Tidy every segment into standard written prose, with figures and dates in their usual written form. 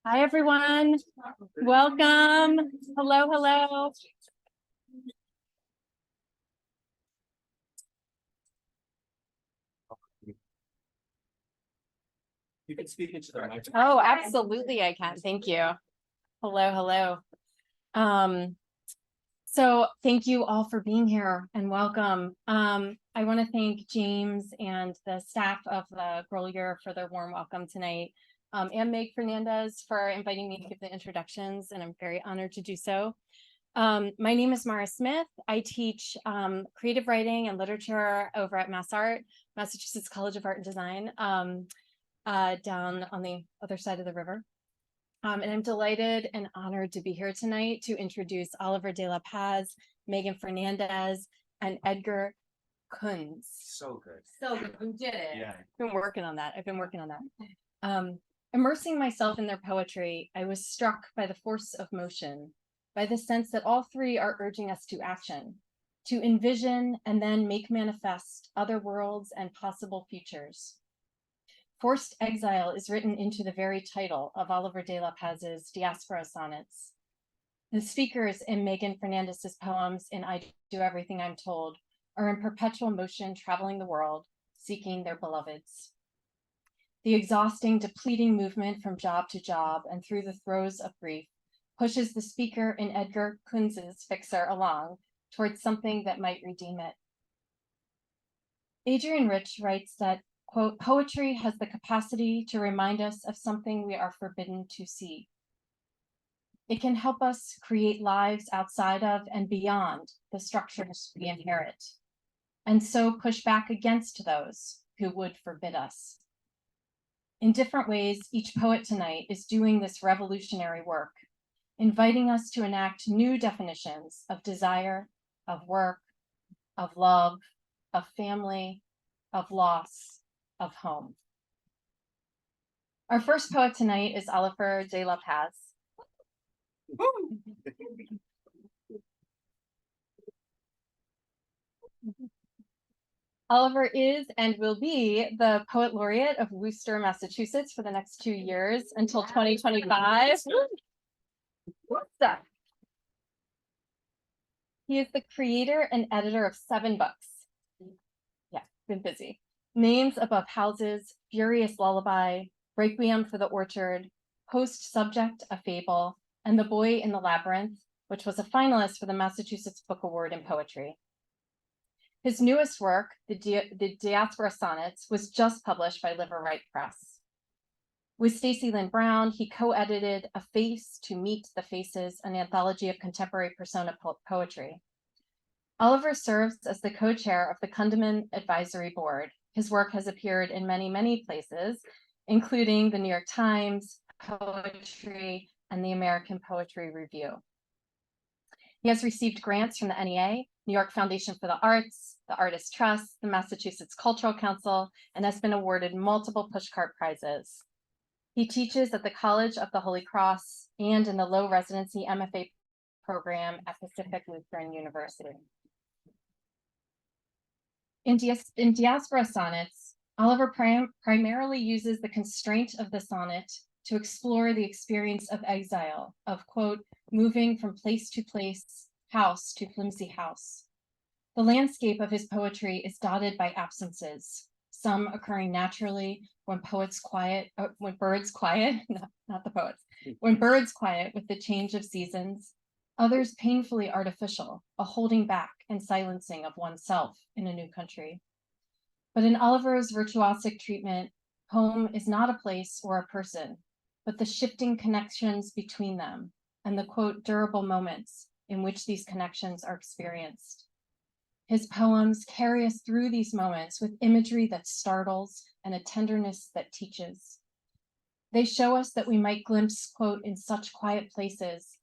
Hi, everyone. Welcome. Hello, hello. You can speak into the microphone. Oh, absolutely, I can. Thank you. Hello, hello. So thank you all for being here and welcome. I want to thank James and the staff of the Grolier for their warm welcome tonight, and Megan Fernandes for inviting me to give the introductions, and I'm very honored to do so. My name is Maura Smyth. I teach creative writing and literature over at Massachusetts College of Art and Design, down on the other side of the river. And I'm delighted and honored to be here tonight to introduce Oliver de la Paz, Megan Fernandes, and Edgar Kunz. So good. So good. You did it. Yeah. I've been working on that. Immersing myself in their poetry, I was struck by the force of motion, by the sense that all three are urging us to action, to envision and then make manifest other worlds and possible futures. Forced exile is written into the very title of Oliver de la Paz's Diaspora Sonnets. The speakers in Megan Fernandes' poems in I Do Everything I'm Told are in perpetual motion, traveling the world, seeking their beloveds. The exhausting, depleting movement from job to job and through the throes of grief pushes the speaker in Edgar Kunz's Fixer along towards something that might redeem it. Adrienne Rich writes that, quote, poetry has the capacity to remind us of something we are forbidden to see. It can help us create lives outside of and beyond the structures we inherit, and so push back against those who would forbid us. In different ways, each poet tonight is doing this revolutionary work, inviting us to enact new definitions of desire, of work, of love, of family, of loss, of home. Our first poet tonight is Oliver de la Paz. Oliver is and will be the Poet Laureate of Worcester, Massachusetts for the next 2 years until 2025. He is the creator and editor of 7 books. Yeah, been busy. Names Above Houses, Furious Lullaby, Requiem for the Orchard, Post Subject, A Fable, and The Boy in the Labyrinth, which was a finalist for the Massachusetts Book Award in Poetry. His newest work, the Diaspora Sonnets, was just published by Liverwright Press. With Stacy Lynn Brown, he co-edited A Face to Meet the Faces, an anthology of contemporary persona poetry. Oliver serves as the co-chair of the Kundiman Advisory Board. His work has appeared in many, many places, including the New York Times, Poetry, and the American Poetry Review. He has received grants from the NEA, New York Foundation for the Arts, the Artists Trust, the Massachusetts Cultural Council, and has been awarded multiple pushcart prizes. He teaches at the College of the Holy Cross and in the low residency MFA program at Pacific Lutheran University. In Diaspora Sonnets, Oliver primarily uses the constraint of the sonnet to explore the experience of exile, of, quote, moving from place to place, house to flimsy house. The landscape of his poetry is dotted by absences, some occurring naturally when birds quiet, not the poets, when birds quiet with the change of seasons, others painfully artificial, a holding back and silencing of oneself in a new country. But in Oliver's virtuosic treatment, home is not a place or a person, but the shifting connections between them and the, quote, durable moments in which these connections are experienced. His poems carry us through these moments with imagery that startles and a tenderness that teaches. They show us that we might glimpse, quote, in such quiet places,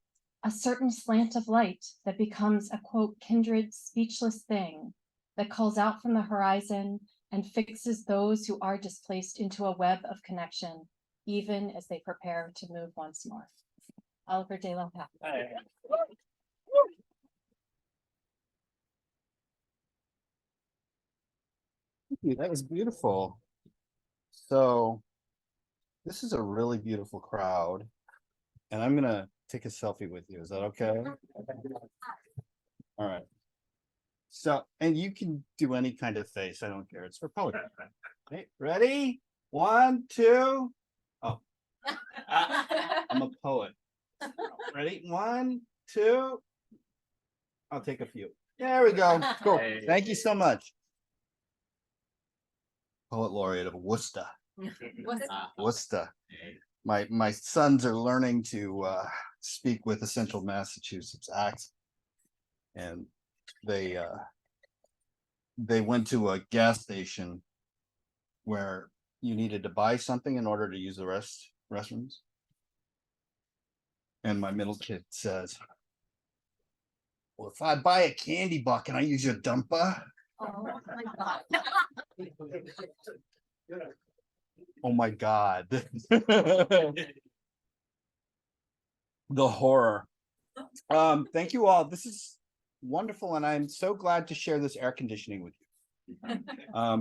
a certain slant of light that becomes a, quote, kindred, speechless thing that calls out from the horizon and fixes those who are displaced into a web of connection, even as they prepare to move once more. Oliver de la Paz. Thank you. That was beautiful. So this is a really beautiful crowd. and I'm gonna take a selfie with you. Is that okay? All right. So, and you can do any kind of face. I don't care. It's for poetry. Okay, ready? 1, 2. Oh, I'm a poet. Ready? 1, 2. I'll take a few. There we go. Cool. Thank you so much. Poet laureate of Worcester. Worcester. My sons are learning to speak with a central Massachusetts accent, and they went to a gas station where you needed to buy something in order to use the restrooms. And my middle kid says, well, if I buy a candy bar, can I use your dumper? Oh my God. Oh my God. The horror. Thank you all. This is wonderful, and I'm so glad to share this air conditioning with you. A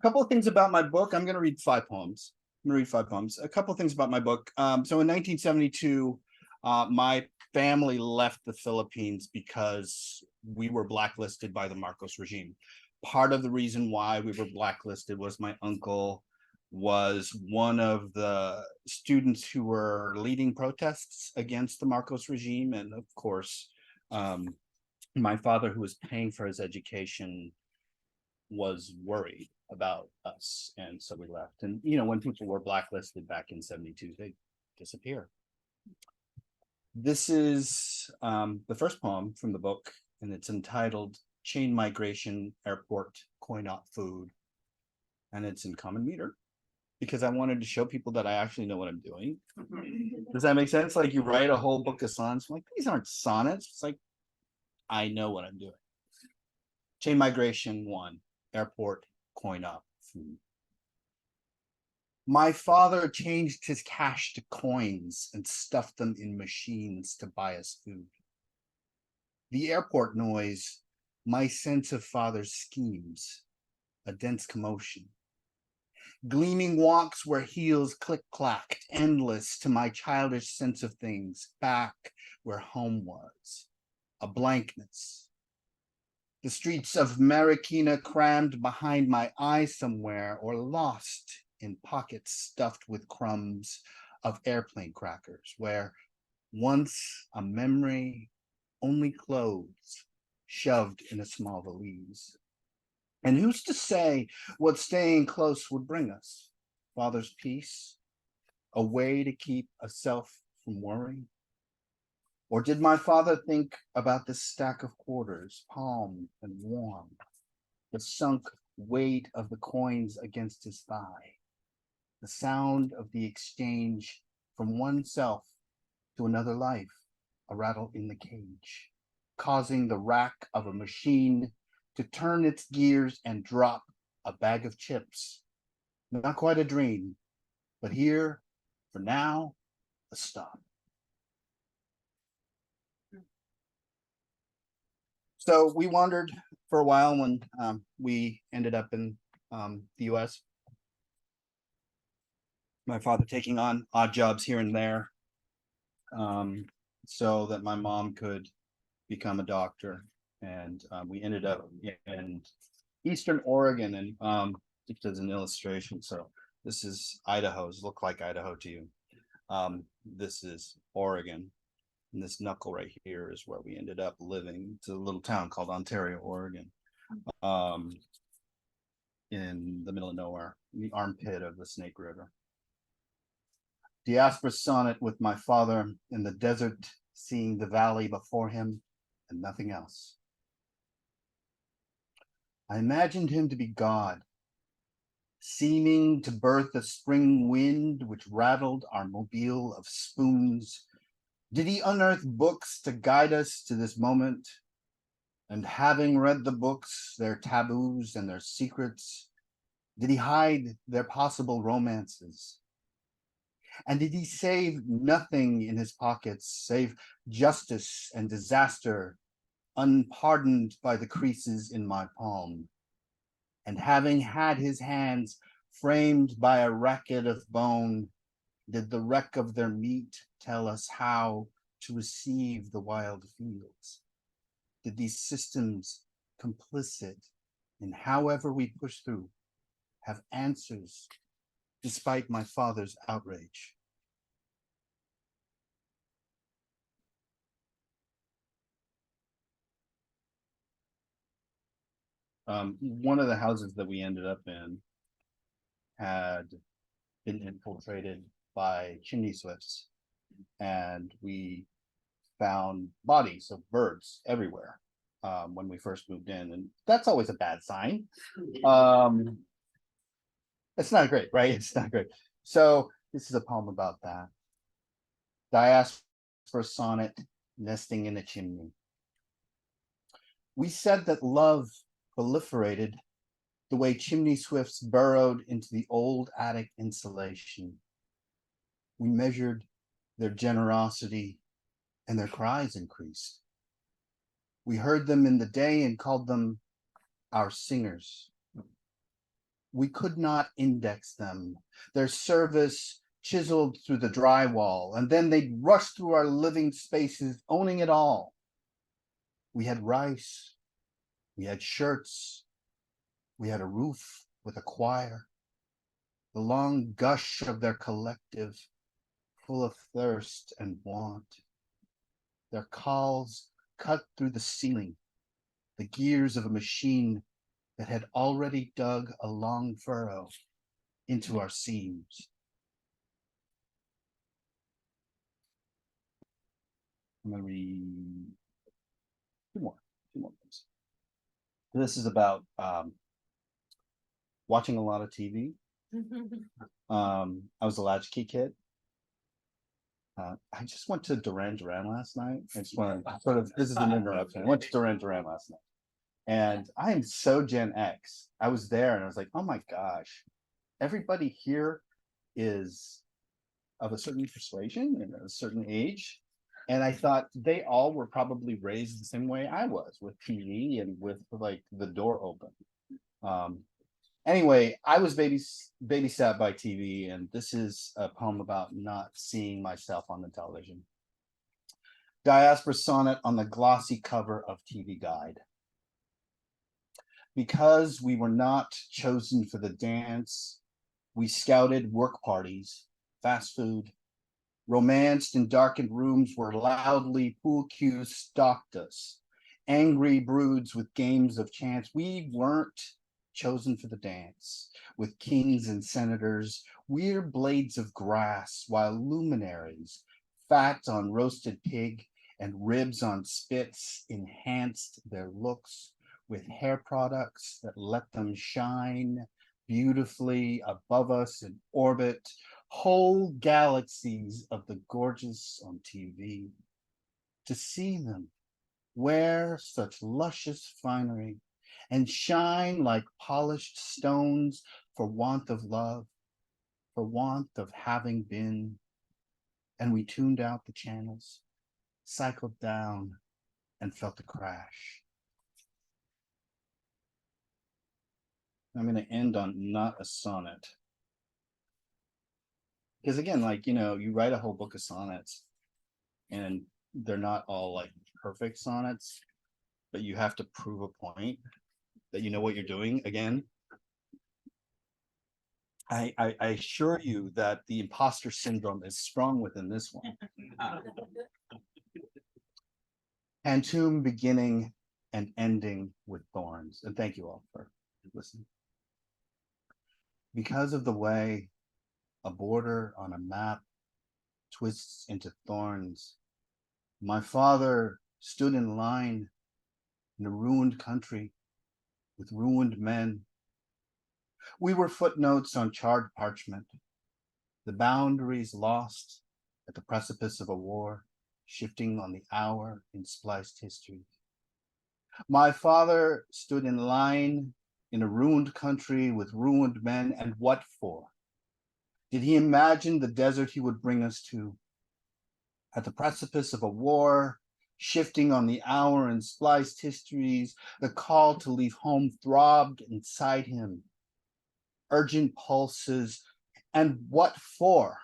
couple of things about my book. I'm going to read 5 poems. I'm going to read 5 poems. A couple of things about my book. So in 1972, my family left the Philippines because we were blacklisted by the Marcos regime. Part of the reason why we were blacklisted was my uncle was one of the students who were leading protests against the Marcos regime. And of course, my father, who was paying for his education, was worried about us. And so we left. And, you know, when people were blacklisted back in 72, they disappear. This is the first poem from the book, and it's entitled Chain Migration, Airport, Coin-Op Food. And it's in common meter, because I wanted to show people that I actually know what I'm doing. Does that make sense? Like, you write a whole book of sonnets. I'm like, these aren't sonnets. It's like, I know what I'm doing. Chain Migration 1, Airport, Coin-Op Food. My father changed his cash to coins and stuffed them in machines to buy us food. The airport noise, my sense of father's schemes, a dense commotion. Gleaming walks where heels click-clacked, endless to my childish sense of things, back where home was, a blankness. The streets of Marikina crammed behind my eyes somewhere, or lost in pockets stuffed with crumbs of airplane crackers, where once a memory, only clothes shoved in a small valise. And who's to say what staying close would bring us? Father's peace, a way to keep a self from worrying? Or did my father think about this stack of quarters, palm and warm, the sunk weight of the coins against his thigh, the sound of the exchange from one self to another life, a rattle in the cage, causing the rack of a machine to turn its gears and drop a bag of chips. Not quite a dream, but here, for now, a stop. So we wandered for a while when we ended up in the US. My father taking on odd jobs here and there so that my mom could become a doctor. And we ended up in Eastern Oregon, and just as an illustration. So this is Idaho. Does it look like Idaho to you? This is Oregon. And this knuckle right here is where we ended up living. It's a little town called Ontario, Oregon, in the middle of nowhere, in the armpit of the Snake River. Diaspora sonnet with my father in the desert, seeing the valley before him and nothing else. I imagined him to be God, seeming to birth a spring wind which rattled our mobile of spoons. Did he unearth books to guide us to this moment? And having read the books, their taboos and their secrets, did he hide their possible romances? And did he save nothing in his pockets save justice and disaster, unpardoned by the creases in my palm? And having had his hands framed by a racket of bone, Did the wreck of their meat tell us how to receive the wild fields? Did these systems, complicit in however we push through, have answers despite my father's outrage? One of the houses that we ended up in had been infiltrated by chimney swifts, and we found bodies of birds everywhere when we first moved in, and that's always a bad sign. It's not great, right? It's not great. So this is a poem about that. Diaspora sonnet, nesting in a chimney. We said that love proliferated the way chimney swifts burrowed into the old attic insulation. We measured their generosity, and their cries increased. We heard them in the day and called them our singers. We could not index them. Their service chiseled through the drywall, and then they'd rush through our living spaces, owning it all. We had rice, we had shirts, we had a roof with a choir. The long gush of their collective, full of thirst and want. Their calls cut through the ceiling, the gears of a machine that had already dug a long furrow into our seams. I'm going to read two more things. This is about watching a lot of TV. I was a latchkey kid. I just went to Duran Duran last night. I just want to sort of, this is an interruption. I went to Duran Duran last night. And I am so Gen X. I was there and I was like, oh my gosh, everybody here is of a certain persuasion and a certain age. And I thought they all were probably raised the same way I was, with TV and with like the door open. Anyway, I was babysat by TV, and this is a poem about not seeing myself on the television. Diaspora sonnet on the glossy cover of TV Guide. Because we were not chosen for the dance, we scouted work parties, fast food, romanced in darkened rooms where loudly pool cues stalked us, angry broods with games of chance. We weren't chosen for the dance, with kings and senators, weird blades of grass, while luminaries, fat on roasted pig and ribs on spits, enhanced their looks with hair products that let them shine beautifully above us in orbit, whole galaxies of the gorgeous on TV. To see them wear such luscious finery and shine like polished stones for want of love, for want of having been. And we tuned out the channels, cycled down, and felt a crash. I'm going to end on not a sonnet. Because again, like, you know, you write a whole book of sonnets and they're not all like perfect sonnets, but you have to prove a point that you know what you're doing. Again, I assure you that the imposter syndrome is strong within this one. Pantoum beginning and ending with thorns. And thank you all for listening. Because of the way a border on a map twists into thorns, my father stood in line in a ruined country with ruined men. We were footnotes on charred parchment, the boundaries lost at the precipice of a war, shifting on the hour in spliced history. My father stood in line in a ruined country with ruined men, and what for? Did he imagine the desert he would bring us to? At the precipice of a war, shifting on the hour in spliced histories, the call to leave home throbbed inside him. Urgent pulses, and what for?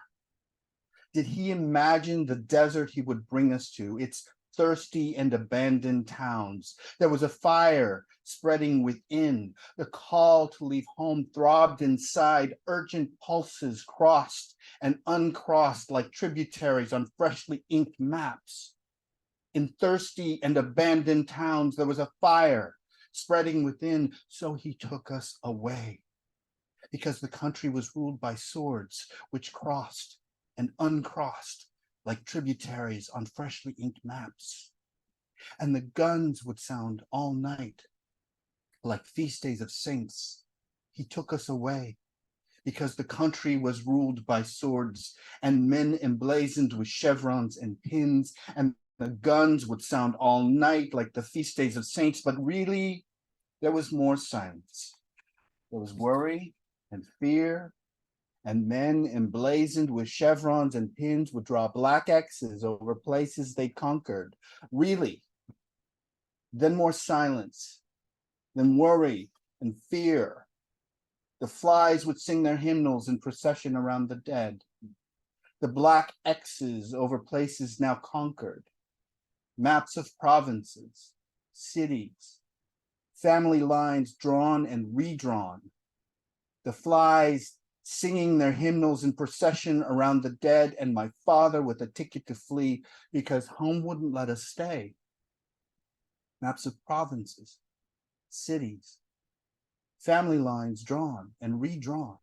Did he imagine the desert he would bring us to, its thirsty and abandoned towns? There was a fire spreading within. The call to leave home throbbed inside. Urgent pulses crossed and uncrossed like tributaries on freshly inked maps. In thirsty and abandoned towns, there was a fire spreading within, so he took us away. Because the country was ruled by swords, which crossed and uncrossed like tributaries on freshly inked maps. And the guns would sound all night like feast days of saints. He took us away because the country was ruled by swords and men emblazoned with chevrons and pins, and the guns would sound all night like the feast days of saints. But really, there was more silence. There was worry and fear, and men emblazoned with chevrons and pins would draw black X's over places they conquered. Really, then more silence, then worry and fear. The flies would sing their hymnals in procession around the dead. The black X's over places now conquered. Maps of provinces, cities, family lines drawn and redrawn. The flies singing their hymnals in procession around the dead, and my father with a ticket to flee because home wouldn't let us stay. Maps of provinces, cities, family lines drawn and redrawn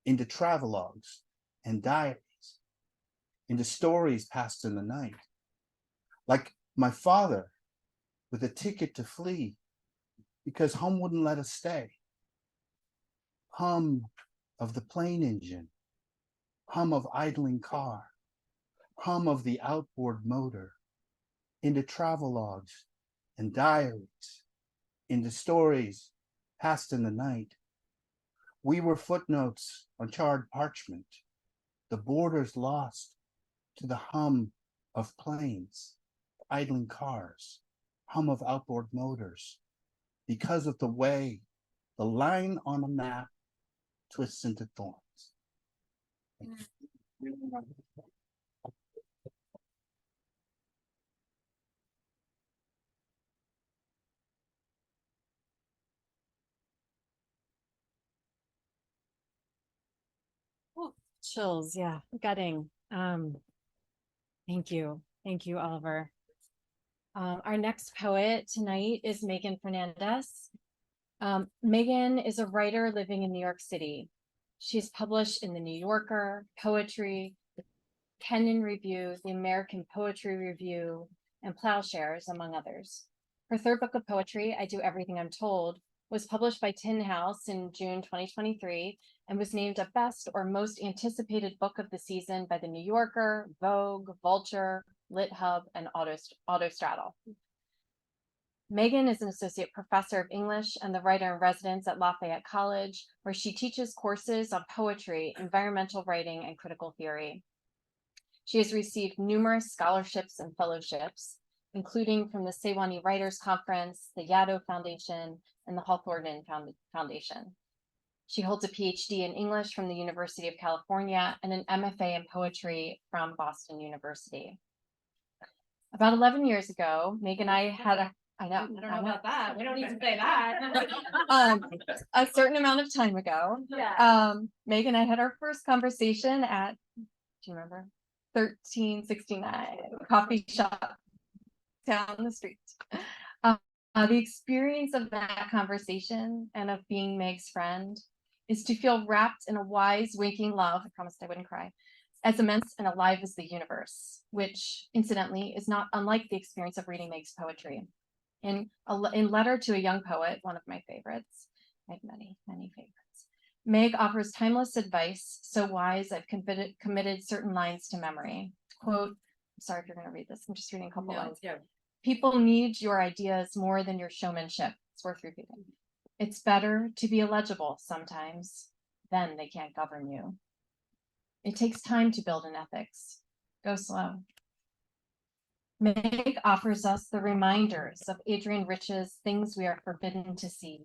into travelogues and diaries, into stories passed in the night. Like my father with a ticket to flee because home wouldn't let us stay. Hum of the plane engine, hum of idling car, hum of the outboard motor, into travelogues and diaries, into stories passed in the night. We were footnotes on charred parchment, the borders lost to the hum of planes, idling cars, hum of outboard motors, because of the way the line on a map twists into thorns. Oh, chills, yeah, gutting. Thank you, Oliver. Our next poet tonight is Megan Fernandes. Megan is a writer living in New York City. She's published in the New Yorker, Poetry, the Kenyon Review, the American Poetry Review, and Ploughshares, among others. Her third book of poetry, I Do Everything I'm Told, was published by Tin House in June 2023 and was named a best or most anticipated book of the season by the New Yorker, Vogue, Vulture, LitHub, and Autostraddle. Megan is an associate professor of English and the writer-in-residence at Lafayette College, where she teaches courses on poetry, environmental writing, and critical theory. She has received numerous scholarships and fellowships, including from the Sewanee Writers Conference, the Yaddo Foundation, and the Hawthornden Foundation. She holds a PhD in English from the University of California and an MFA in poetry from Boston University. About 11 years ago, Megan and I had a I don't know about that. We don't need to say that. A certain amount of time ago, Megan and I had our first conversation at, do you remember? 1369 coffee shop down the street. The experience of that conversation and of being Meg's friend is to feel wrapped in a wise, winking love. I promised I wouldn't cry. As immense and alive as the universe, which incidentally is not unlike the experience of reading Meg's poetry. In Letter to a Young Poet, one of my favorites, I have many favorites, Meg offers timeless advice, so wise I've committed certain lines to memory. Quote, I'm sorry if you're going to read this, I'm just reading a couple lines. Yeah. People need your ideas more than your showmanship. It's worth repeating. It's better to be illegible sometimes, then they can't govern you. It takes time to build an ethics. Go slow. Meg offers us the reminders of Adrienne Rich's Things We Are Forbidden to See,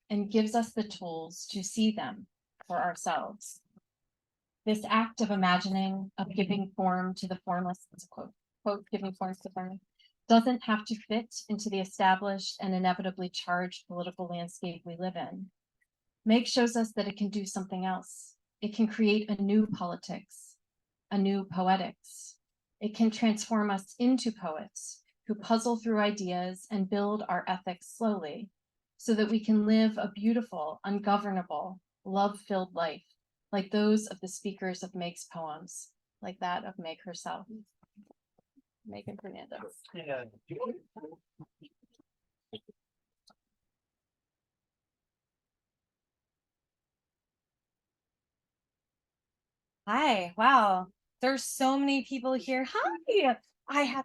and gives us the tools to see them for ourselves. This act of imagining, of giving form to the formless, it's a quote, giving form to the formless, doesn't have to fit into the established and inevitably charged political landscape we live in. Meg shows us that it can do something else. It can create a new politics, a new poetics. It can transform us into poets who puzzle through ideas and build our ethics slowly so that we can live a beautiful, ungovernable, love-filled life, like those of the speakers of Meg's poems, like that of Meg herself. Megan Fernandes. Yeah. Hi, wow. There's so many people here. Hi. I have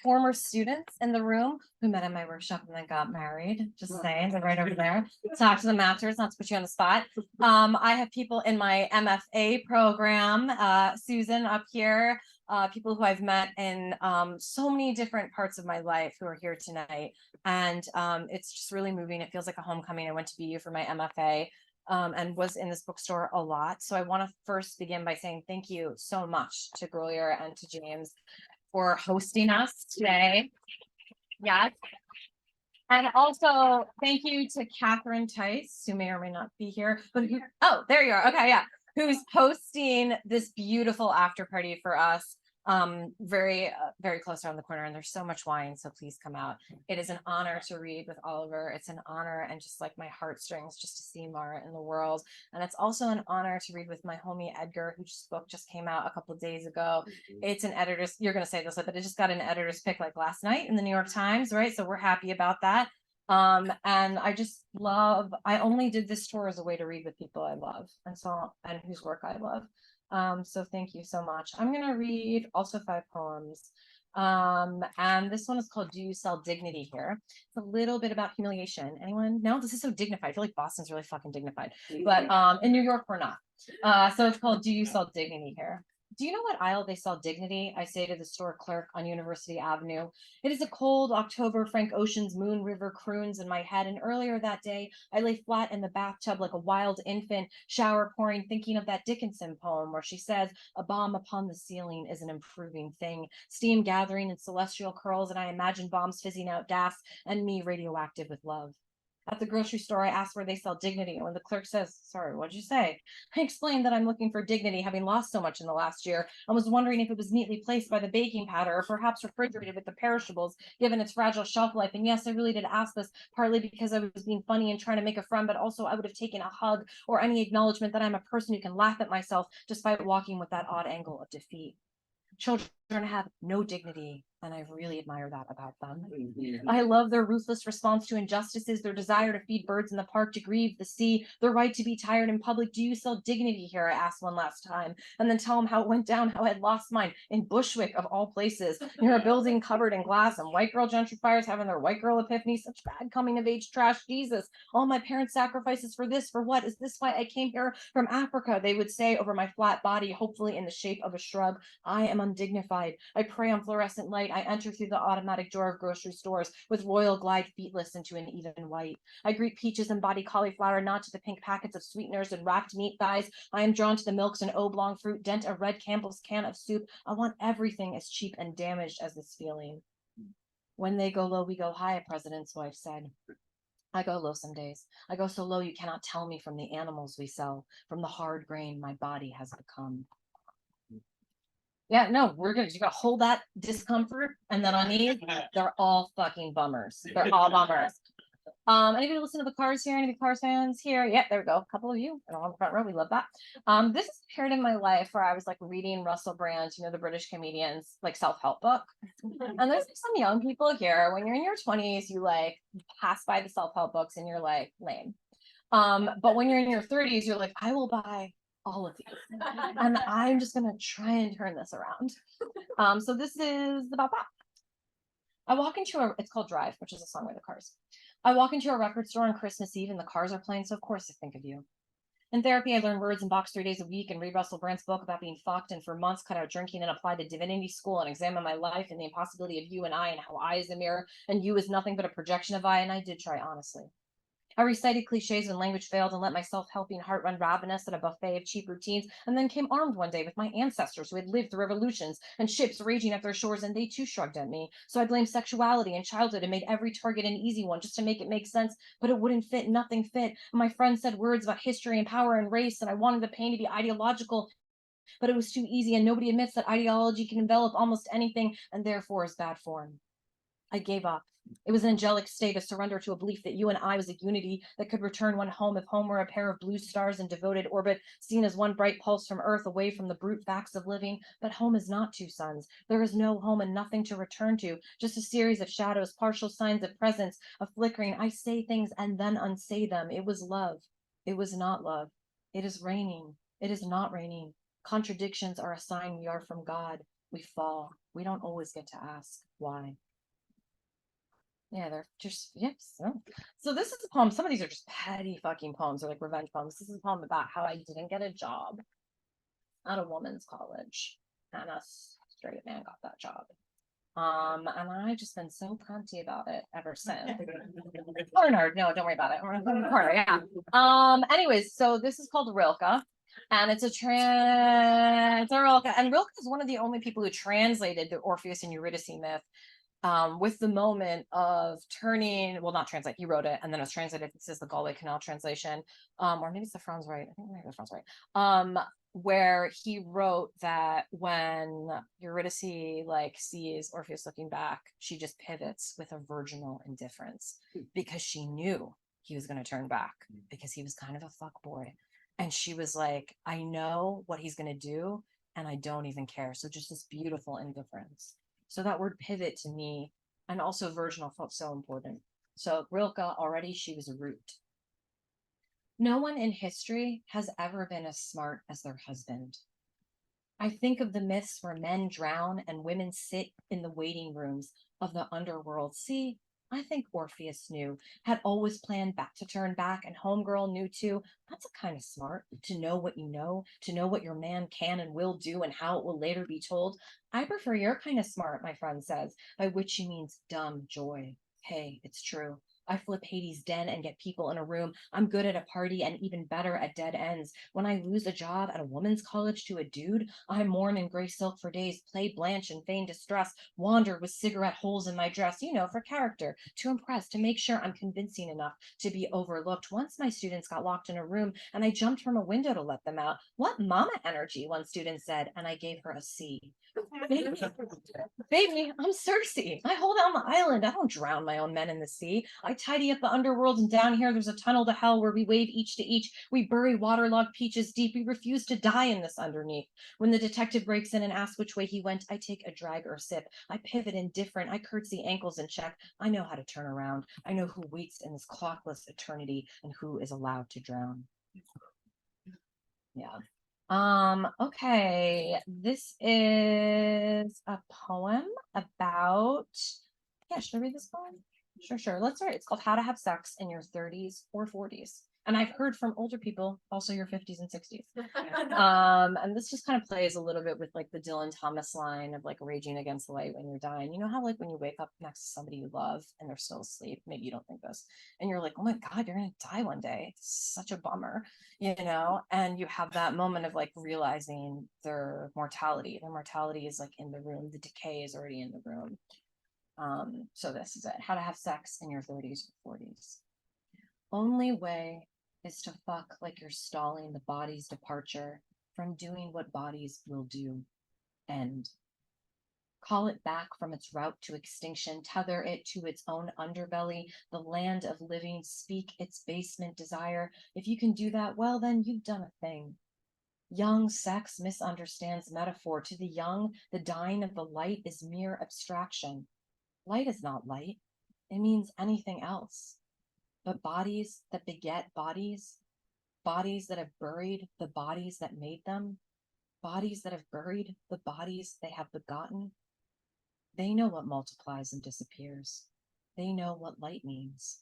former students in the room who met at my workshop and then got married. Just saying, they're right over there. Talk to the masters, not to put you on the spot. I have people in my MFA program, Susan up here, people who I've met in so many different parts of my life who are here tonight. And it's just really moving. It feels like a homecoming. I went to BU for my MFA. And was in this bookstore a lot. So I want to first begin by saying thank you so much to Grolier and to James for hosting us today. Yes. And also thank you to Catherine Tice, who may or may not be here, but who, oh, there you are. Okay, yeah. Who's hosting this beautiful after party for us. Very close around the corner, and there's so much wine, so please come out. It is an honor to read with Oliver. It's an honor, and just like my heartstrings, just to see Maura in the world. And it's also an honor to read with my homie Edgar, whose book just came out a couple of days ago. It's an editor's, you're gonna say this, but it just got an editor's pick like last night in the New York Times, right? So we're happy about that. And I just love, I only did this tour as a way to read with people I love, and whose work I love. So thank you so much. I'm gonna read also 5 poems. And this one is called Do You Sell Dignity Here? It's a little bit about humiliation. Anyone? No, this is so dignified. I feel like Boston's really fucking dignified, but in New York we're not. So it's called Do You Sell Dignity Here? Do you know what aisle they sell dignity? I say to the store clerk on University Avenue. It is a cold October. Frank Ocean's Moon River croons in my head. And earlier that day, I lay flat in the bathtub like a wild infant, shower pouring, thinking of that Dickinson poem where she says, a bomb upon the ceiling is an improving thing. Steam gathering in celestial curls, and I imagine bombs fizzing out gas and me radioactive with love. At the grocery store, I ask where they sell dignity. And when the clerk says, sorry, what'd you say? I explained that I'm looking for dignity, having lost so much in the last year. I was wondering if it was neatly placed by the baking powder or perhaps refrigerated with the perishables, given its fragile shelf life. And yes, I really did ask this, partly because I was being funny and trying to make a friend, but also I would have taken a hug or any acknowledgement that I'm a person who can laugh at myself despite walking with that odd angle of defeat. Children have no dignity, and I really admire that about them. I love their ruthless response to injustices, their desire to feed birds in the park, to grieve the sea, their right to be tired in public. Do you sell dignity here? I asked one last time, and then tell them how it went down, how I had lost mine in Bushwick of all places, near a building covered in glass, and white girl gentrifiers having their white girl epiphany. Such bad coming of age trash. Jesus, all my parents' sacrifices for this, for what? Is this why I came here from Africa? They would say over my flat body, hopefully in the shape of a shrub. I am undignified. I prey on fluorescent light. I enter through the automatic door of grocery stores with royal glide feetless into an even white. I greet peaches and body cauliflower, not to the pink packets of sweeteners and wrapped meat thighs. I am drawn to the milks and oblong fruit, dent a red Campbell's can of soup. I want everything as cheap and damaged as this feeling. When they go low, we go high, a president's wife said. I go low some days. I go so low you cannot tell me from the animals we sell, from the hard grain my body has become. Yeah, no, you gotta hold that discomfort, and then on these, they're all fucking bummers. They're all bummers. Anybody listen to the Cars here? Any Cars fans here? Yeah, there we go. A couple of you on the front row. We love that. This is a period in my life where I was like reading Russell Brand, the British comedian's like self-help book. And there's some young people here. When you're in your 20s, you like pass by the self-help books and you're like lame. But when you're in your 30s, you're like, I will buy all of these. And I'm just gonna try and turn this around. So this is about that. I walk into it's called Drive, which is a song by the Cars. I walk into a record store on Christmas Eve and the Cars are playing, so of course I think of you. In therapy, I learn words and box 3 days a week and read Russell Brand's book about being fucked, and for months cut out drinking and applied to divinity school and examine my life and the impossibility of you and I, and how I is a mirror and you is nothing but a projection of I, and I did try honestly. I recited cliches when language failed and let my self-helping heart run ravenous at a buffet of cheap routines, and then came armed one day with my ancestors who had lived through revolutions and ships raging at their shores, and they too shrugged at me. So I blamed sexuality and childhood and made every target an easy one just to make it make sense, but it wouldn't fit, nothing fit. And my friends said words about history and power and race, and I wanted the pain to be ideological, but it was too easy, and nobody admits that ideology can envelop almost anything and therefore is bad form. I gave up. It was an angelic state, a surrender to a belief that you and I was a unity that could return one home if home were a pair of blue stars in devoted orbit, seen as one bright pulse from Earth away from the brute facts of living. But home is not two suns. There is no home and nothing to return to, just a series of shadows, partial signs of presence, a flickering. I say things and then unsay them. It was love. It was not love. It is raining. It is not raining. Contradictions are a sign we are from God. We fall. We don't always get to ask why. Yeah, they're just, yes. So this is a poem. Some of these are just petty fucking poems. They're like revenge poems. This is a poem about how I didn't get a job at a woman's college, and a straight man got that job. And I've just been so cunty about it ever since. Corner, no, don't worry about it. Corner, yeah. Anyways, so this is called Rilke, and it's a Rilke, and Rilke is one of the only people who translated the Orpheus and Eurydice myth. With the moment of turning, well, not translate, he wrote it, and then it was translated. This is the Galway Canal translation, or maybe it's the Franz Wright. I think maybe it's Franz Wright. Where he wrote that when Eurydice like sees Orpheus looking back, she just pivots with a virginal indifference because she knew he was going to turn back because he was kind of a fuck boy, and she was like, I know what he's going to do, and I don't even care. So just this beautiful indifference. So that word pivot to me, and also virginal, felt so important. So Rilke, already she was a root. No one in history has ever been as smart as their husband. I think of the myths where men drown and women sit in the waiting rooms of the underworld. See, I think Orpheus knew, had always planned back to turn back, and Homegirl knew too. That's a kind of smart, to know what you know, to know what your man can and will do and how it will later be told. I prefer your kind of smart, my friend says, by which she means dumb joy. Hey, it's true. I flip Hades' den and get people in a room. I'm good at a party and even better at dead ends. When I lose a job at a woman's college to a dude, I mourn in gray silk for days, play Blanche in vain distress, wander with cigarette holes in my dress, you know, for character, to impress, to make sure I'm convincing enough to be overlooked. Once my students got locked in a room and I jumped from a window to let them out. What mama energy, one student said, and I gave her a C. Baby, I'm Circe. I hold down the island. I don't drown my own men in the sea. I tidy up the underworld, and down here there's a tunnel to hell where we wade each to each. We bury waterlogged peaches deep. We refuse to die in this underneath. When the detective breaks in and asks which way he went, I take a drag or sip. I pivot indifferent. I curtsy ankles in check. I know how to turn around. I know who waits in this clockless eternity and who is allowed to drown. Yeah. Okay, this is a poem about, yeah, should I read this poem? Sure. Let's start. It's called How to Have Sex in Your 30s or 40s. And I've heard from older people, also your 50s and 60s. And this just kind of plays a little bit with like the Dylan Thomas line of like raging against the light when you're dying. You know how like when you wake up next to somebody you love and they're still asleep, maybe you don't think this, and you're like, oh my God, you're gonna die one day. It's such a bummer, you know? And you have that moment of like realizing their mortality. Their mortality is like in the room. The decay is already in the room. So this is it. How to have sex in your 30s or 40s. Only way is to fuck like you're stalling the body's departure from doing what bodies will do. End. Call it back from its route to extinction, tether it to its own underbelly, the land of living, speak its basement desire. If you can do that, well, then you've done a thing. Young sex misunderstands metaphor. To the young, the dying of the light is mere abstraction. Light is not light. It means anything else. But bodies that beget bodies, bodies that have buried the bodies that made them, bodies that have buried the bodies they have begotten, they know what multiplies and disappears. They know what light means.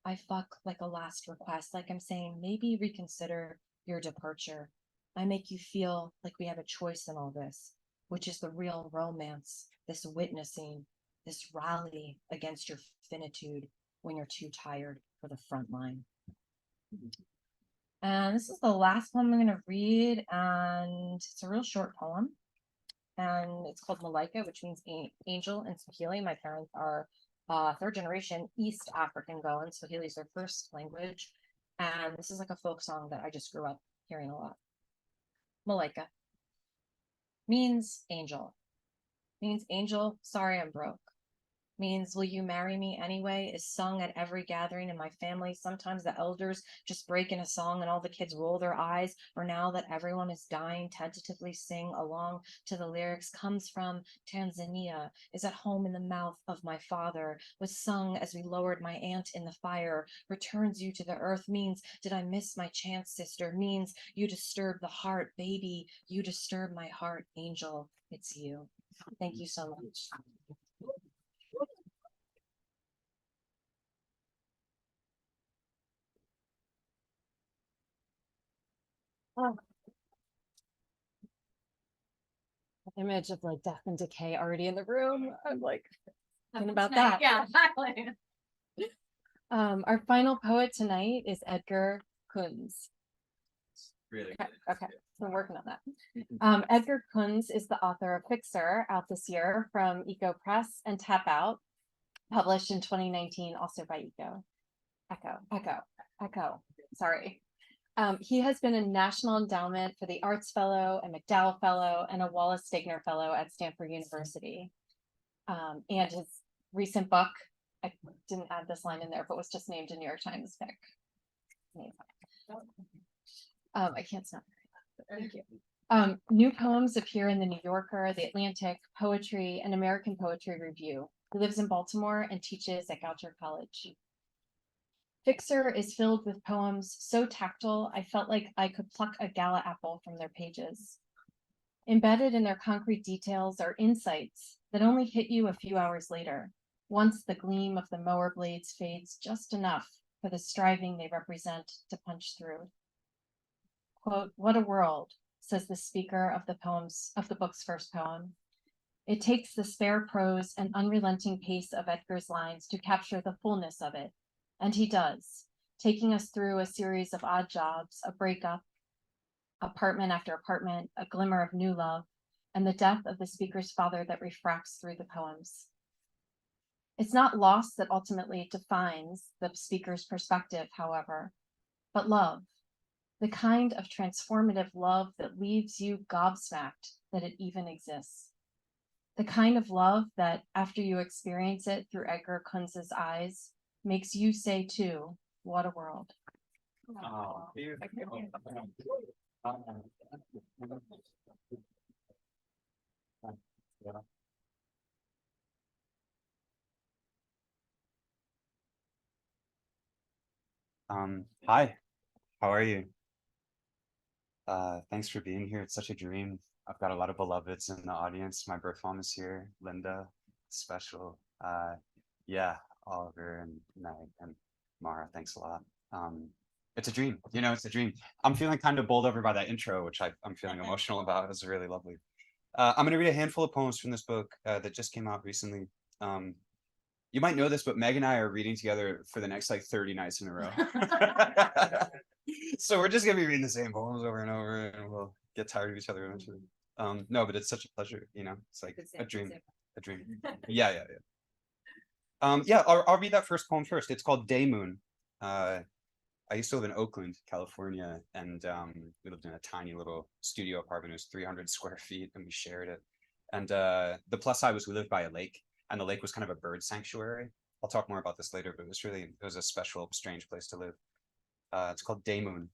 I fuck like a last request, like I'm saying, maybe reconsider your departure. I make you feel like we have a choice in all this, which is the real romance, this witnessing, this rally against your finitude when you're too tired. for the front line. And this is the last poem I'm going to read, and it's a real short poem. And it's called Malaika, which means angel in Swahili. My parents are third generation East African Goan. Swahili is their first language. And this is like a folk song that I just grew up hearing a lot. Malaika means angel. Means angel, sorry I'm broke. Means will you marry me anyway is sung at every gathering in my family. Sometimes the elders just break in a song and all the kids roll their eyes, or now that everyone is dying, tentatively sing along to the lyrics. Comes from Tanzania, is at home in the mouth of my father, was sung as we lowered my aunt in the fire. Returns you to the earth means did I miss my chance, sister? Means you disturb the heart, baby, you disturb my heart, angel, it's you. Thank you so much. Oh. Image of like death and decay already in the room. I'm like thinking about that. Yeah, exactly. Our final poet tonight is Edgar Kunz. Really. Okay, we're working on that. Edgar Kunz is the author of Fixer, out this year from Ecco Press, and Tap Out, published in 2019, also by Ecco. Sorry. He has been a National Endowment for the Arts Fellow, a MacDowell Fellow, and a Wallace Stegner Fellow at Stanford University. And his recent book, I didn't add this line in there, but was just named a New York Times pick. I can't stop. Thank you. New poems appear in the New Yorker, the Atlantic, Poetry, and American Poetry Review. He lives in Baltimore and teaches at Goucher College. Fixer is filled with poems so tactile, I felt like I could pluck a gala apple from their pages. Embedded in their concrete details are insights that only hit you a few hours later, once the gleam of the mower blades fades just enough for the striving they represent to punch through. Quote, "What a world," says the speaker of the book's first poem. It takes the spare prose and unrelenting pace of Edgar's lines to capture the fullness of it. And he does, taking us through a series of odd jobs, a breakup, apartment after apartment, a glimmer of new love, and the death of the speaker's father that refracts through the poems. It's not loss that ultimately defines the speaker's perspective, however, but love, the kind of transformative love that leaves you gobsmacked that it even exists. The kind of love that, after you experience it through Edgar Kunz's eyes, makes you say too, what a world. Oh, beautiful. Hi, how are you? Thanks for being here. It's such a dream. I've got a lot of beloveds in the audience. My birth mom is here, Linda, special. Yeah, Oliver and Meg and Maura, thanks a lot. It's a dream, it's a dream. I'm feeling kind of bowled over by that intro, which I'm feeling emotional about. It's really lovely. I'm going to read a handful of poems from this book that just came out recently. You might know this, but Meg and I are reading together for the next like 30 nights in a row. So we're just going to be reading the same poems over and over, and we'll get tired of each other eventually. No, but it's such a pleasure, it's like a dream. Yeah. Yeah, I'll read that first poem first. It's called Day Moon. I used to live in Oakland, California, and we lived in a tiny little studio apartment. It was 300 square feet, and we shared it. And the plus side was we lived by a lake, and the lake was kind of a bird sanctuary. I'll talk more about this later, but it was a special, strange place to live. It's called Day Moon.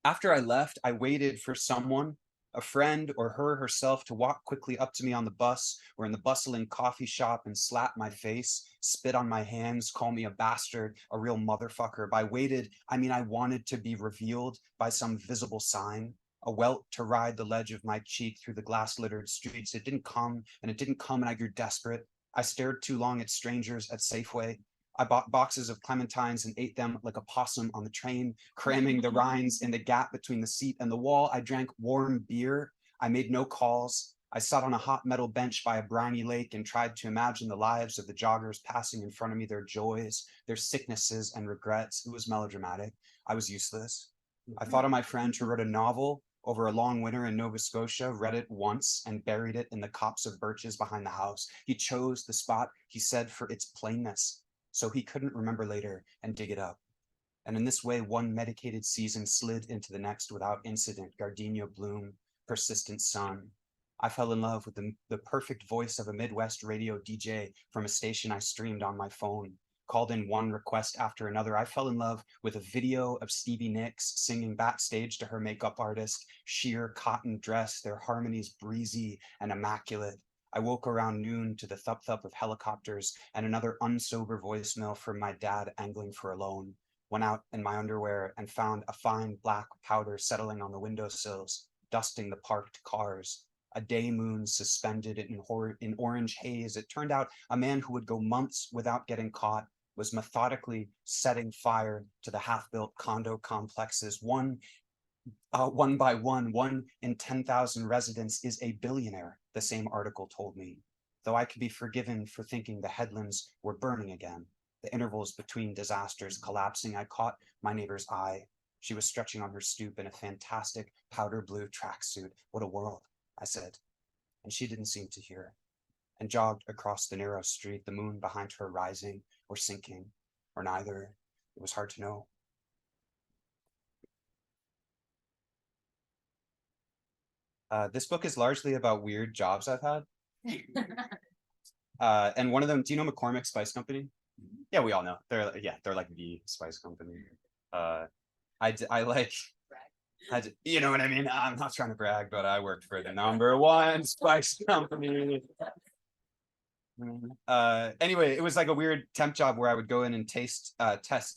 After I left, I waited for someone, a friend or her herself, to walk quickly up to me on the bus or in the bustling coffee shop and slap my face, spit on my hands, call me a bastard, a real motherfucker. By waited, I mean I wanted to be revealed by some visible sign, a welt to ride the ledge of my cheek through the glass-littered streets. It didn't come, and I grew desperate. I stared too long at strangers at Safeway. I bought boxes of clementines and ate them like a possum on the train, cramming the rinds in the gap between the seat and the wall. I drank warm beer. I made no calls. I sat on a hot metal bench by a briny lake and tried to imagine the lives of the joggers passing in front of me, their joys, their sicknesses and regrets. It was melodramatic. I was useless. I thought of my friend who wrote a novel over a long winter in Nova Scotia, read it once and buried it in the copse of birches behind the house. He chose the spot, he said, for its plainness, so he couldn't remember later and dig it up. And in this way, one medicated season slid into the next without incident. Gardenia bloom, persistent sun. I fell in love with the perfect voice of a Midwest radio DJ from a station I streamed on my phone. Called in one request after another. I fell in love with a video of Stevie Nicks singing backstage to her makeup artist, sheer cotton dress, their harmonies breezy and immaculate. I woke around noon to the thup-thup of helicopters and another unsober voicemail from my dad angling for a loan. Went out in my underwear and found a fine black powder settling on the windowsills, dusting the parked cars. A day moon suspended in orange haze. It turned out a man who would go months without getting caught was methodically setting fire to the half-built condo complexes. One by one in 10,000 residents is a billionaire, the same article told me. Though I could be forgiven for thinking the headlands were burning again. The intervals between disasters collapsing, I caught my neighbor's eye. She was stretching on her stoop in a fantastic powder blue tracksuit. What a world, I said. And she didn't seem to hear. And jogged across the narrow street, the moon behind her rising or sinking, or neither. It was hard to know. This book is largely about weird jobs I've had. And one of them, do you know McCormick Spice Company? Yeah, we all know. They're like the spice company. You know what I mean? I'm not trying to brag, but I worked for the #1 spice company. Anyway, it was like a weird temp job where I would go in and test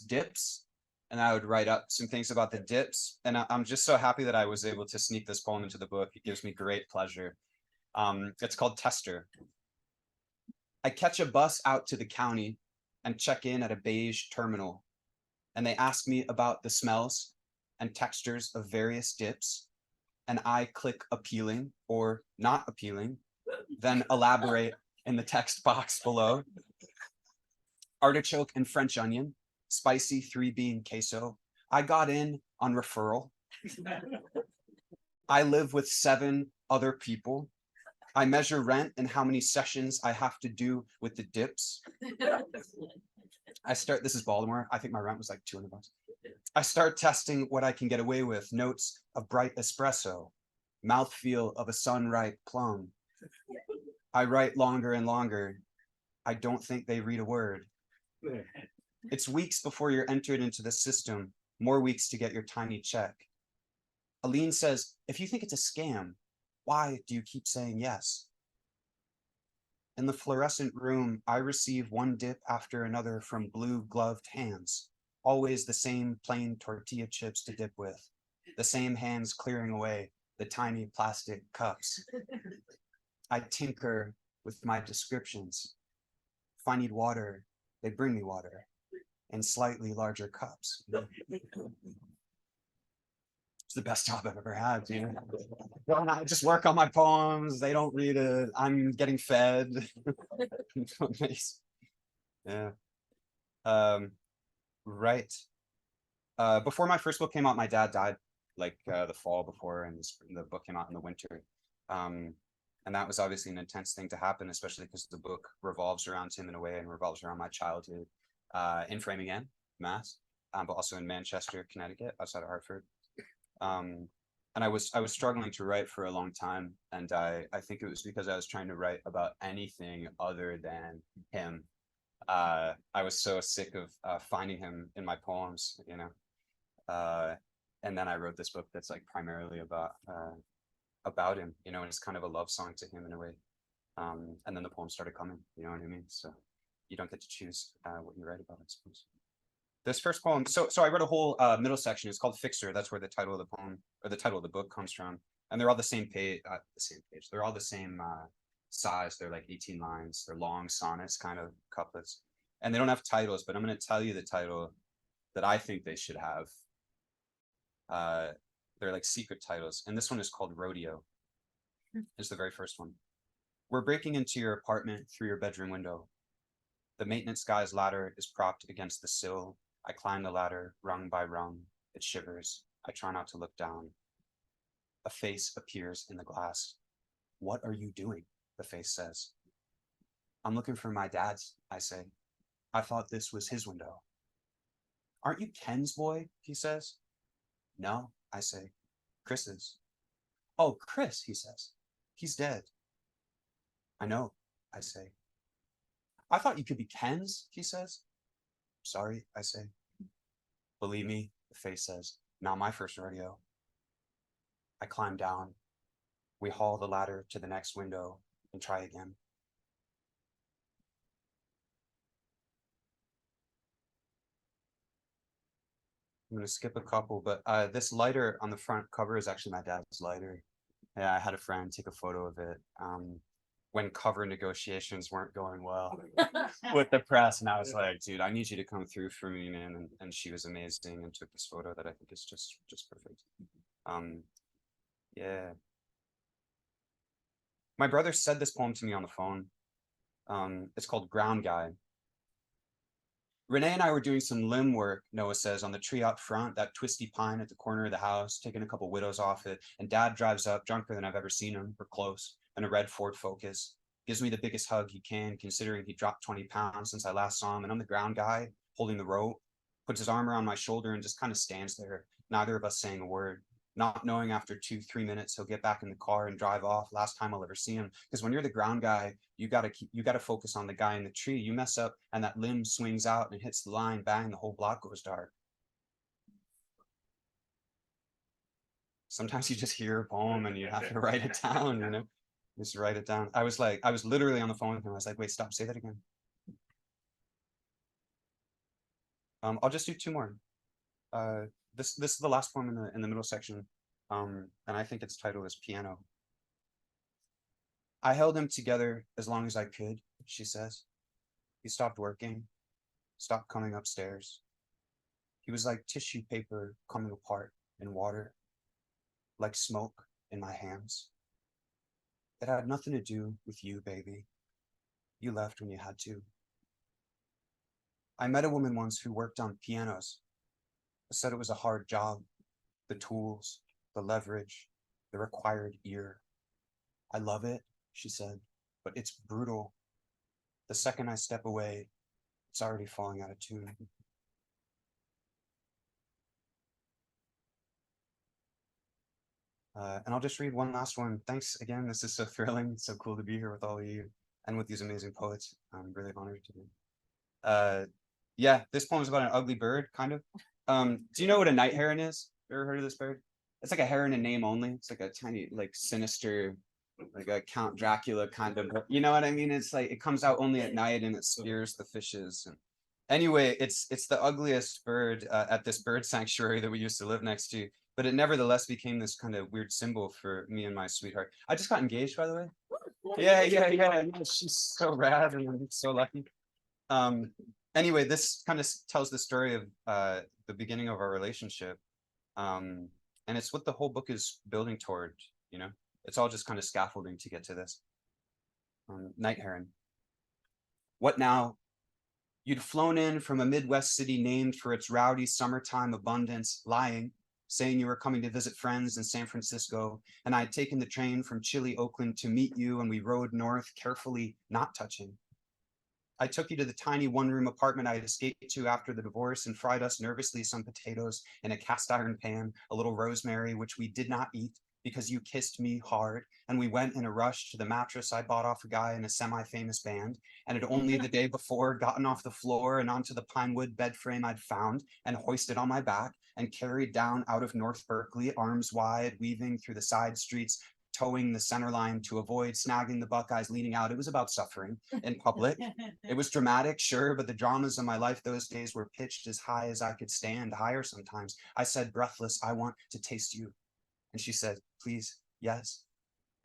dips, and I would write up some things about the dips. And I'm just so happy that I was able to sneak this poem into the book. It gives me great pleasure. It's called Tester. I catch a bus out to the county and check in at a beige terminal, and they ask me about the smells and textures of various dips, and I click appealing or not appealing, then elaborate in the text box below. Artichoke and French onion, spicy 3-bean queso. I got in on referral. I live with 7 other people. I measure rent and how many sessions I have to do with the dips. This is Baltimore. I think my rent was like $200. I start testing what I can get away with. Notes of bright espresso, mouthfeel of a sun-ripe plum. I write longer and longer. I don't think they read a word. It's weeks before you're entered into the system, more weeks to get your tiny check. Aline says, if you think it's a scam, why do you keep saying yes? In the fluorescent room, I receive one dip after another from blue-gloved hands. Always the same plain tortilla chips to dip with. The same hands clearing away the tiny plastic cups. I tinker with my descriptions. If I need water, they bring me water in slightly larger cups. It's the best job I've ever had, dude. I just work on my poems. They don't read it. I'm getting fed. Nice. Yeah. Right. Before my first book came out, my dad died like the fall before, and the book came out in the winter. And that was obviously an intense thing to happen, especially because the book revolves around him in a way and revolves around my childhood in Framingham, Mass, but also in Manchester, Connecticut, outside of Hartford. And I was struggling to write for a long time, and I think it was because I was trying to write about anything other than him. I was so sick of finding him in my poems, you know. And then I wrote this book that's like primarily about him, you know, and it's kind of a love song to him in a way. And then the poems started coming, you know what I mean? So you don't get to choose what you write about, I suppose. This first poem, so I wrote a whole middle section. It's called Fixer. That's where the title of the poem or the title of the book comes from. And they're all the same page. They're all the same size. They're like 18 lines. They're long sonnets, kind of couplets. And they don't have titles, but I'm going to tell you the title that I think they should have. They're like secret titles. And this one is called Rodeo. is the very first one. We're breaking into your apartment through your bedroom window. The maintenance guy's ladder is propped against the sill. I climb the ladder rung by rung. It shivers. I try not to look down. A face appears in the glass. What are you doing? The face says. I'm looking for my dad's, I say. I thought this was his window. Aren't you Ken's boy? He says. No, I say. Chris's. Oh, Chris, he says. He's dead. I know, I say. I thought you could be Ken's, he says. Sorry, I say. Believe me, the face says, not my first rodeo. I climb down. We haul the ladder to the next window and try again. I'm going to skip a couple, but this lighter on the front cover is actually my dad's lighter. Yeah, I had a friend take a photo of it when cover negotiations weren't going well with the press. And I was like, dude, I need you to come through for me, man. And she was amazing and took this photo that I think is just perfect. Yeah. My brother said this poem to me on the phone. It's called Ground Guy. Renee and I were doing some limb work, Noah says, on the tree out front, that twisty pine at the corner of the house, taking a couple widows off it. And Dad drives up, drunker than I've ever seen him. We're close, in a red Ford Focus. Gives me the biggest hug he can, considering he dropped 20 pounds since I last saw him. And I'm the ground guy, holding the rope, puts his arm around my shoulder and just kind of stands there, neither of us saying a word. Not knowing after 2-3 minutes he'll get back in the car and drive off. Last time I'll ever see him. Because when you're the ground guy, you gotta focus on the guy in the tree. You mess up and that limb swings out and hits the line, bang, the whole block goes dark. Sometimes you just hear a poem and you have to write it down, you know? Just write it down. I was literally on the phone with him. I was like, wait, stop, say that again. I'll just do 2 more. This is the last poem in the middle section, and I think its title is Piano. I held him together as long as I could, she says. He stopped working, stopped coming upstairs. He was like tissue paper coming apart in water, like smoke in my hands. It had nothing to do with you, baby. You left when you had to. I met a woman once who worked on pianos. Said it was a hard job, the tools, the leverage, the required ear. I love it, she said, but it's brutal. The second I step away, it's already falling out of tune. And I'll just read one last one. Thanks again. This is so thrilling. It's so cool to be here with all of you and with these amazing poets. I'm really honored to be. Yeah, this poem is about an ugly bird, kind of. Do you know what a night heron is? Ever heard of this bird? It's like a heron in name only. It's like a tiny, like sinister, like a Count Dracula kind of, you know what I mean? It's like, it comes out only at night and it spears the fishes. And anyway, it's the ugliest bird at this bird sanctuary that we used to live next to, but it nevertheless became this kind of weird symbol for me and my sweetheart. I just got engaged, by the way. Yeah. She's so rad and I'm so lucky. Anyway, this kind of tells the story of the beginning of our relationship. And it's what the whole book is building toward, you know? It's all just kind of scaffolding to get to this. Night Heron. What now? You'd flown in from a Midwest city named for its rowdy summertime abundance, lying, saying you were coming to visit friends in San Francisco, and I had taken the train from chilly Oakland to meet you, and we rode north, carefully not touching. I took you to the tiny one-room apartment I had escaped to after the divorce and fried us nervously some potatoes in a cast iron pan, a little rosemary, which we did not eat because you kissed me hard. And we went in a rush to the mattress I bought off a guy in a semi-famous band and had only the day before gotten off the floor and onto the pine wood bed frame I'd found and hoisted on my back and carried down out of North Berkeley, arms wide, weaving through the side streets, towing the center line to avoid snagging the Buckeyes leaning out. It was about suffering in public. It was dramatic, sure, but the dramas of my life those days were pitched as high as I could stand, higher sometimes. I said, breathless, I want to taste you. And she said, please, yes.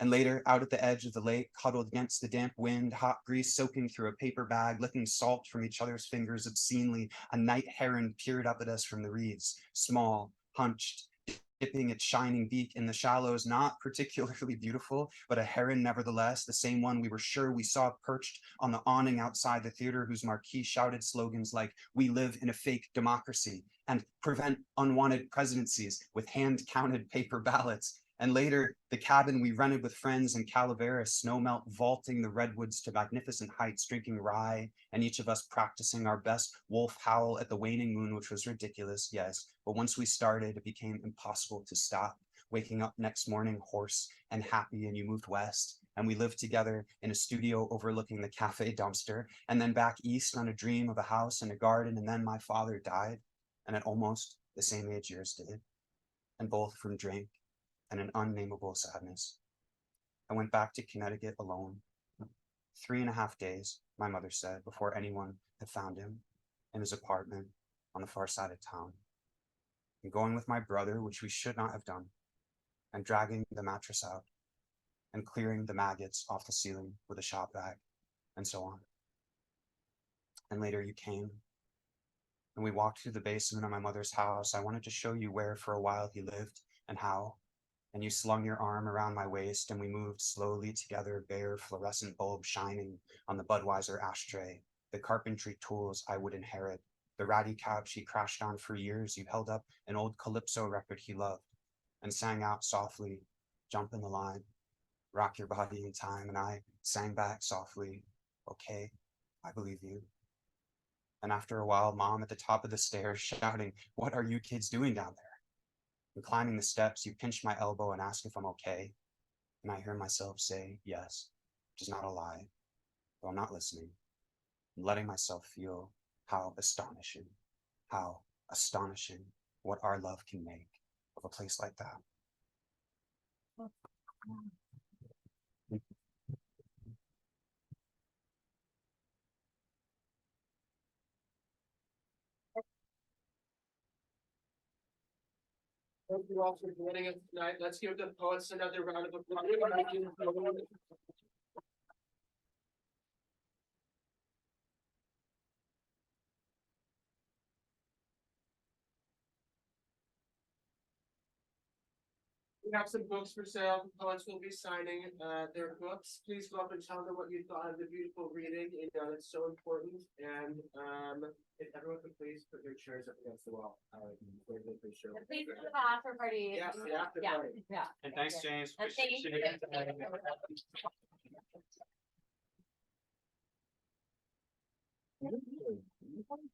And later, out at the edge of the lake, huddled against the damp wind, hot grease soaking through a paper bag, licking salt from each other's fingers obscenely, a night heron peered up at us from the reeds, small, hunched, dipping its shining beak in the shallows, not particularly beautiful, but a heron nevertheless, the same one we were sure we saw perched on the awning outside the theater, whose marquee shouted slogans like, "We live in a fake democracy," and "Prevent unwanted presidencies" with hand-counted paper ballots. And later, the cabin we rented with friends in Calaveras, snowmelt vaulting the redwoods to magnificent heights, drinking rye, and each of us practicing our best wolf howl at the waning moon, which was ridiculous, yes. But once we started, it became impossible to stop. Waking up next morning hoarse and happy, and you moved west, and we lived together in a studio overlooking the cafe dumpster, and then back east on a dream of a house and a garden, and then my father died, and at almost the same age yours did, and both from drink and an unnameable sadness. I went back to Connecticut alone. 3.5 days, my mother said, before anyone had found him in his apartment on the far side of town. And going with my brother, which we should not have done, and dragging the mattress out, and clearing the maggots off the ceiling with a shop vac, and so on. And later you came, and we walked through the basement of my mother's house. I wanted to show you where for a while he lived and how. And you slung your arm around my waist, and we moved slowly together, bare fluorescent bulbs shining on the Budweiser ashtray, the carpentry tools I would inherit, the ratty couch he crashed on for years. You held up an old Calypso record he loved and sang out softly, "Jump in the line, rock your body in time." And I sang back softly, "Okay, I believe you." And after a while, Mom at the top of the stairs shouting, "What are you kids doing down there?" And climbing the steps, you pinch my elbow and ask if I'm okay. And I hear myself say yes, which is not a lie, though I'm not listening. I'm letting myself feel how astonishing what our love can make of a place like that. Thank you all for joining us tonight. Let's give the poets another round of applause. We have some books for sale. The poets will be signing their books. Please go up and tell them what you thought of the beautiful reading. You know, it's so important. And if everyone could please put their chairs up against the wall. Please do the after party. Yes, the after Yeah, party. yeah. And thanks, James. And thank you.